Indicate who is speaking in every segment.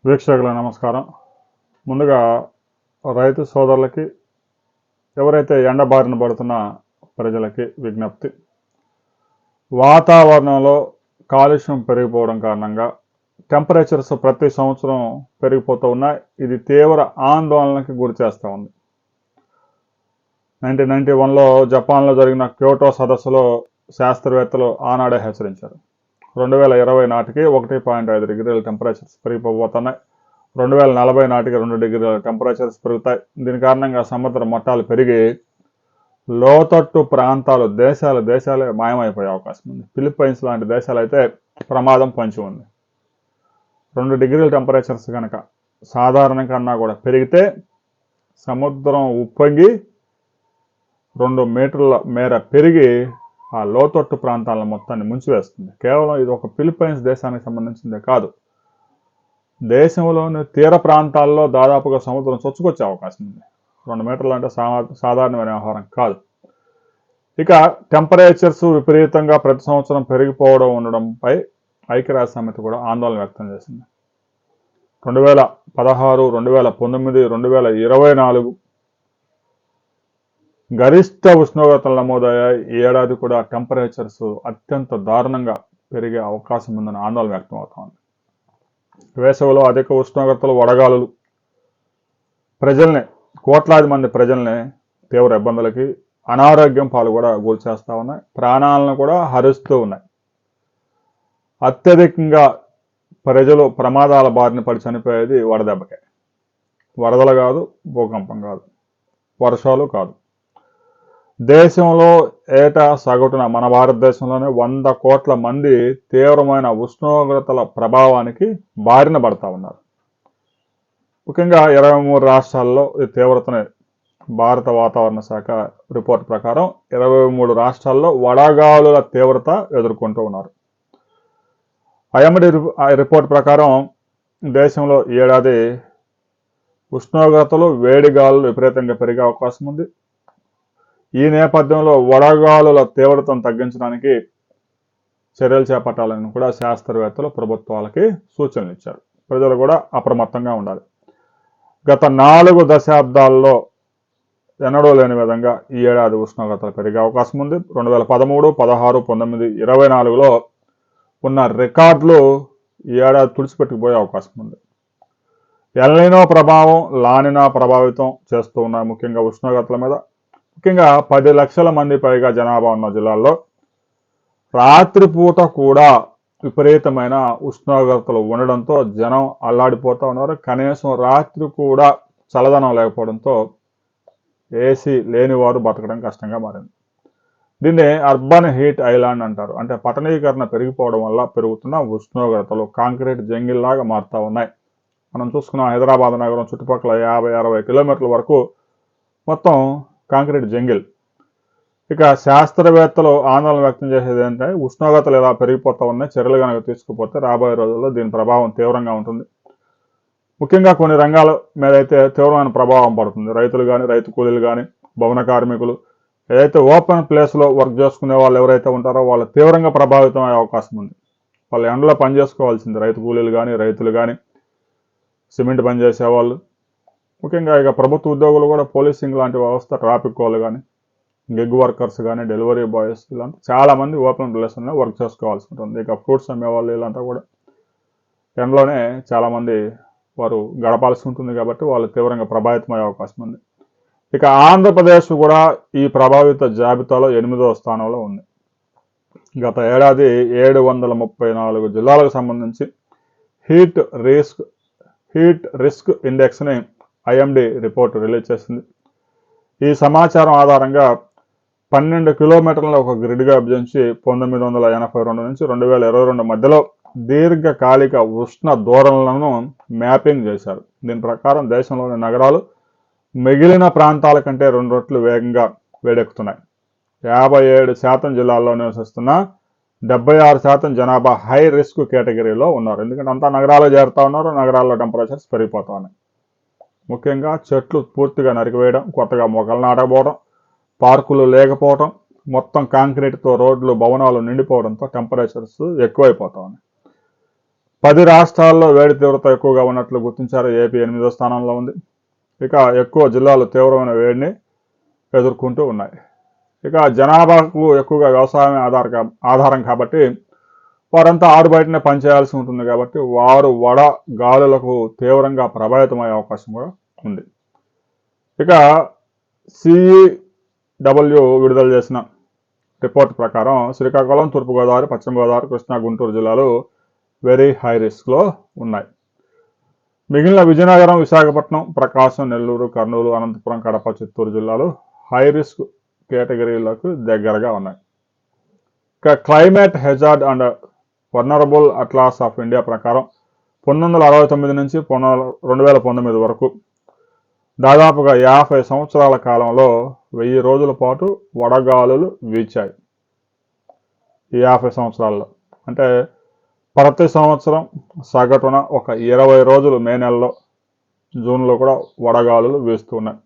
Speaker 1: వీక్షకులకు నమస్కారం. ముందుగా రైతు సోదరులకి, ఎవరైతే ఎండ బారిన పడుతున్న ప్రజలకి విజ్ఞప్తి. వాతావరణంలో కాలుష్యం పెరిగిపోవడం కారణంగా టెంపరేచర్స్ ప్రతి సంవత్సరం పెరిగిపోతూ ఉన్నాయి. ఇది తీవ్ర ఆందోళనకి గురి చేస్తూ ఉంది. 1991లో జపాన్లో జరిగిన క్యోటో సదస్సులో శాస్త్రవేత్తలు ఆనాడే హెచ్చరించారు. 2020 నాటికి 1.5 డిగ్రీల టెంపరేచర్స్ పెరిగిపోతున్నాయి. 2040 నాటికి 2 డిగ్రీల టెంపరేచర్స్ పెరుగుతాయి. దీని కారణంగా సముద్ర మట్టాలు పెరిగి లోతట్టు ప్రాంతాలు దేశాలే మాయమైపోయే అవకాశం ఉంది. ఫిలిప్పైన్స్ లాంటి దేశాలు అయితే ప్రమాదం పొంచి ఉంది. 2 డిగ్రీల టెంపరేచర్స్ కనుక సాధారణ కన్నా కూడా పెరిగితే సముద్రం ఉప్పొంగి 2 మీటర్ల మేర పెరిగి ఆ లోతట్టు ప్రాంతాలను మొత్తాన్ని ముంచివేస్తుంది. కేవలం ఇది ఒక ఫిలిప్పైన్స్ దేశానికి సంబంధించిందే కాదు, దేశంలోని తీర ప్రాంతాల్లో దాదాపుగా సముద్రం చొచ్చుకొచ్చే అవకాశం ఉంది. 2 మీటర్లు అంటే సాధారణమైన వ్యవహారం కాదు. ఇక టెంపరేచర్స్ విపరీతంగా ప్రతి సంవత్సరం పెరిగిపోవడం ఉండడంపై ఐక్యరాజ్య సమితి కూడా ఆందోళన వ్యక్తం చేసింది. 2016, 2019, 2024 గరిష్ట ఉష్ణోగ్రతలు నమోదయ్యాయి. ఈ ఏడాది కూడా టెంపరేచర్స్ అత్యంత దారుణంగా పెరిగే అవకాశం ఉందని ఆందోళన వ్యక్తం అవుతోంది. వేసవిలో అధిక ఉష్ణోగ్రతలు, వడగాలులు కోట్లాది మంది ప్రజల్ని తీవ్ర ఇబ్బందులకి, అనారోగ్యం పాలు కూడా గురి చేస్తూ ఉన్నాయి. ప్రాణాలను కూడా హరిస్తూ ఉన్నాయి. అత్యధికంగా ప్రజలు ప్రమాదాల బారిన పడి చనిపోయేది వడదెబ్బకే. వరదలు కాదు, భూకంపం కాదు, వర్షాలు కాదు. దేశంలో ఏటా సగటున మన భారతదేశంలోనే 100 కోట్ల మంది తీవ్రమైన ఉష్ణోగ్రతల ప్రభావానికి బారిన పడతా ఉన్నారు. ముఖ్యంగా 23 రాష్ట్రాల్లో ఈ తీవ్రతని భారత వాతావరణ శాఖ రిపోర్ట్ ప్రకారం 23 రాష్ట్రాల్లో వడగాలుల తీవ్రత ఎదుర్కొంటూ ఉన్నారు. ఐఎండీ రిపోర్ట్ ప్రకారం దేశంలో ఏడాది ఉష్ణోగ్రతలు, వేడిగాలులు విపరీతంగా పెరిగే అవకాశం ఉంది. ఈ నేపథ్యంలో వడగాలుల తీవ్రతను తగ్గించడానికి చర్యలు చేపట్టాలని కూడా శాస్త్రవేత్తలు ప్రభుత్వాలకి సూచనలు ఇచ్చారు. ప్రజలు కూడా అప్రమత్తంగా ఉండాలి. గత 4 దశాబ్దాల్లో ఎన్నడూ లేని విధంగా ఈ ఏడాది ఉష్ణోగ్రతలు పెరిగే అవకాశం ఉంది. 2013, 16, 19, 24లో ఉన్న రికార్డులు ఈ ఏడాది తుడిచిపెట్టుకుపోయే అవకాశం ఉంది. ఎల్నినో ప్రభావం, లానినా ప్రభావితం చేస్తూ ఉన్నాయి. ముఖ్యంగా ఉష్ణోగ్రతల మీద. ముఖ్యంగా 10 లక్షల మంది పైగా జనాభా ఉన్న జిల్లాల్లో రాత్రిపూట కూడా విపరీతమైన ఉష్ణోగ్రతలు ఉండడంతో జనం అల్లాడిపోతూ ఉన్నారు. కనీసం రాత్రి కూడా చల్లదనం లేకపోవడంతో ఏసీ లేని వారు బతకడం కష్టంగా మారింది. దీన్ని అర్బన్ హీట్ ఐలాండ్ అంటారు. అంటే పట్టణీకరణ పెరిగిపోవడం వల్ల పెరుగుతున్న ఉష్ణోగ్రతలు కాంక్రీట్ జంగిల్లాగా మారుతూ ఉన్నాయి. మనం చూసుకున్న హైదరాబాద్ నగరం చుట్టుపక్కల 50-60 కిలోమీటర్ల వరకు మొత్తం కాంక్రీట్ జంగిల్. ఇక శాస్త్రవేత్తలు ఆందోళన వ్యక్తం చేసేది ఏంటంటే ఉష్ణోగ్రతలు ఇలా పెరిగిపోతూ ఉన్నాయి. చర్యలు కనుక తీసుకుపోతే రాబోయే రోజుల్లో దీని ప్రభావం తీవ్రంగా ఉంటుంది. ముఖ్యంగా కొన్ని రంగాల మీద అయితే తీవ్రమైన ప్రభావం పడుతుంది. రైతులు కానీ, రైతు కూలీలు కానీ, భవన కార్మికులు, ఏదైతే ఓపెన్ ప్లేస్లో వర్క్ చేసుకునే వాళ్ళు ఎవరైతే ఉంటారో వాళ్ళు తీవ్రంగా ప్రభావితం అయ్యే అవకాశం ఉంది. వాళ్ళు ఎండలో పని చేసుకోవాల్సింది. రైతు కూలీలు కానీ, రైతులు కానీ, సిమెంట్ పని చేసేవాళ్ళు, ముఖ్యంగా ఇక ప్రభుత్వ ఉద్యోగులు కూడా పోలీసింగ్ లాంటి వ్యవస్థ, ట్రాఫిక్ వాళ్ళు కానీ, గిగ్ వర్కర్స్ కానీ, డెలివరీ బాయ్స్, ఇలాంటి చాలామంది ఓపెన్ ప్లేస్లోనే వర్క్ చేసుకోవాల్సి ఉంటుంది. ఇక ఫ్రూట్స్ అమ్మేవాళ్ళు వీళ్ళంతా కూడా ఎండలోనే చాలామంది వారు గడపాల్సి ఉంటుంది కాబట్టి వాళ్ళు తీవ్రంగా ప్రభావితమయ్యే అవకాశం ఉంది. ఇక ఆంధ్రప్రదేశ్ కూడా ఈ ప్రభావిత జాబితాలో 8వ స్థానంలో ఉంది. గత ఏడాది 734 జిల్లాలకు సంబంధించి హీట్ రిస్క్ ఇండెక్స్ని ఐఎండీ రిపోర్ట్ రిలీజ్ చేసింది. ఈ సమాచారం ఆధారంగా 12 కిలోమీటర్ల ఒక గ్రిడ్గా విభజించి 1982 నుంచి 2022 మధ్యలో దీర్ఘకాలిక ఉష్ణ ధోరణులను మ్యాపింగ్ చేశారు. దీని ప్రకారం దేశంలోని నగరాలు మిగిలిన ప్రాంతాల కంటే 2 రెట్లు వేగంగా వేడెక్కుతున్నాయి. 57% జిల్లాల్లో నివసిస్తున్న 76% జనాభా హై రిస్క్ కేటగిరీలో ఉన్నారు. ఎందుకంటే అంతా నగరాలు చేరుతా ఉన్నారు. నగరాల్లో టెంపరేచర్స్ పెరిగిపోతా ఉన్నాయి. ముఖ్యంగా చెట్లు పూర్తిగా నరికివేయడం, కొత్తగా మొక్కలు నాటకపోవడం, పార్కులు లేకపోవడం, మొత్తం కాంక్రీట్తో రోడ్లు, భవనాలు నిండిపోవడంతో టెంపరేచర్స్ ఎక్కువైపోతా ఉన్నాయి. 10 రాష్ట్రాల్లో వేడి తీవ్రత ఎక్కువగా ఉన్నట్లు గుర్తించారు. ఏపీ 8వ స్థానంలో ఉంది. ఇక ఎక్కువ జిల్లాలు తీవ్రమైన వేడిని ఎదుర్కొంటూ ఉన్నాయి. ఇక జనాభాకు ఎక్కువగా వ్యవసాయం ఆధారం కాబట్టి వారంతా ఆరు బయటనే పనిచేయాల్సి ఉంటుంది కాబట్టి వారు వడ గాలులకు తీవ్రంగా ప్రభావితమయ్యే అవకాశం కూడా ఉంది. ఇక CEW విడుదల చేసిన రిపోర్ట్ ప్రకారం శ్రీకాకుళం, తూర్పుగోదావరి, పశ్చిమ గోదావరి, కృష్ణా, గుంటూరు జిల్లాలు వెరీ హై రిస్క్లో ఉన్నాయి. మిగిలిన విజయనగరం, విశాఖపట్నం, ప్రకాశం, నెల్లూరు, కర్నూలు, అనంతపురం, కడప, చిత్తూరు జిల్లాలు హై రిస్క్ కేటగిరీలకు దగ్గరగా ఉన్నాయి. ఇక climate hazard and vulnerable atlas of India ప్రకారం 1969 నుంచి 2019 వరకు దాదాపుగా 50 సంవత్సరాల కాలంలో 1000 రోజుల పాటు వడగాలులు వీచాయి. ఈ 50 సంవత్సరాల్లో అంటే ప్రతి సంవత్సరం సగటున ఒక 20 రోజులు మే నెలలో, జూన్లో కూడా వడగాలులు వీస్తున్నాయి.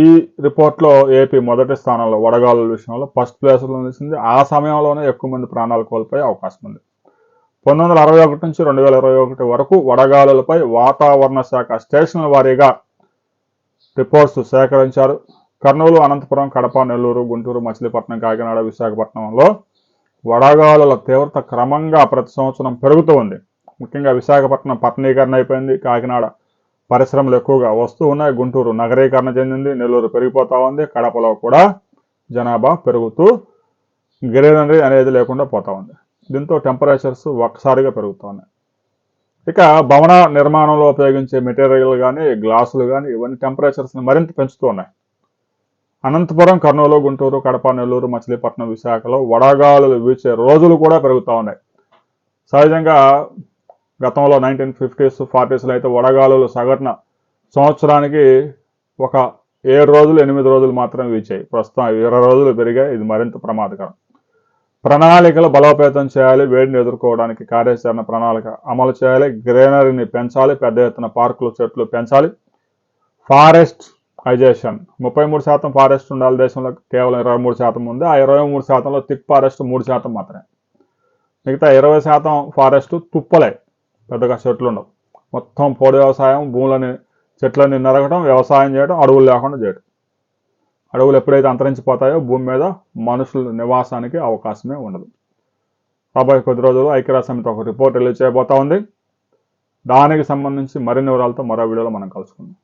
Speaker 1: ఈ రిపోర్ట్లో ఏపీ మొదటి స్థానంలో వడగాలుల విషయంలో ఫస్ట్ ప్లేస్లో నిలిచింది. ఆ సమయంలోనే ఎక్కువ మంది ప్రాణాలు కోల్పోయే అవకాశం ఉంది. 1961 నుంచి 2021 వరకు వడగాలులపై వాతావరణ శాఖ స్టేషన్ల వారీగా రిపోర్ట్స్ సేకరించారు. కర్నూలు, అనంతపురం, కడప, నెల్లూరు, గుంటూరు, మచిలీపట్నం, కాకినాడ, విశాఖపట్నంలో వడగాలుల తీవ్రత క్రమంగా ప్రతి సంవత్సరం పెరుగుతూ ఉంది. ముఖ్యంగా విశాఖపట్నం పట్టణీకరణ అయిపోయింది. కాకినాడ పరిశ్రమలు ఎక్కువగా వస్తూ ఉన్నాయి. గుంటూరు నగరీకరణ చెందింది. నెల్లూరు పెరిగిపోతూ ఉంది. కడపలో కూడా జనాభా పెరుగుతూ గ్రీనరీ అనేది లేకుండా పోతా ఉంది. దీంతో టెంపరేచర్స్ ఒక్కసారిగా పెరుగుతూ ఉన్నాయి. ఇక భవన నిర్మాణంలో ఉపయోగించే మెటీరియల్ కానీ, గ్లాసులు కానీ ఇవన్నీ టెంపరేచర్స్ని మరింత పెంచుతూ ఉన్నాయి. అనంతపురం, కర్నూలు, గుంటూరు, కడప, నెల్లూరు, మచిలీపట్నం, విశాఖలో వడగాలులు వీచే రోజులు కూడా పెరుగుతూ ఉన్నాయి. సహజంగా గతంలో 1950s, 40s అయితే వడగాలులు సగటున సంవత్సరానికి ఒక 7 రోజులు, 8 రోజులు మాత్రమే వీచాయి. ప్రస్తుతం 20 రోజులు పెరిగాయి. ఇది మరింత ప్రమాదకరం. ప్రణాళికలు బలోపేతం చేయాలి. వేడిని ఎదుర్కోవడానికి కార్యాచరణ ప్రణాళిక అమలు చేయాలి. గ్రీనరీని పెంచాలి. పెద్ద ఎత్తున పార్కులు, చెట్లు పెంచాలి. ఫారెస్ట్ హైజేషన్ 33% ఫారెస్ట్ ఉండాలి దేశంలో. కేవలం 23% ఉంది. ఆ 23%లో థిక్ ఫారెస్ట్ 3% మాత్రమే. మిగతా 20% ఫారెస్ట్ తుప్పలే, పెద్దగా చెట్లు ఉండవు. మొత్తం పొడి వ్యవసాయం, భూములని చెట్లని నరకడం, వ్యవసాయం చేయడం, అడవులు లేకుండా చేయడం. అడవులు ఎప్పుడైతే అంతరించిపోతాయో భూమి మీద మనుషుల నివాసానికి అవకాశమే ఉండదు. రాబోయే కొద్ది రోజులు ఐక్యరాజ్య సమితి ఒక రిపోర్ట్ రిలీజ్ చేయబోతా ఉంది. దానికి సంబంధించి మరిన్ని వివరాలతో మరో వీడియోలో మనం కలుసుకుందాం.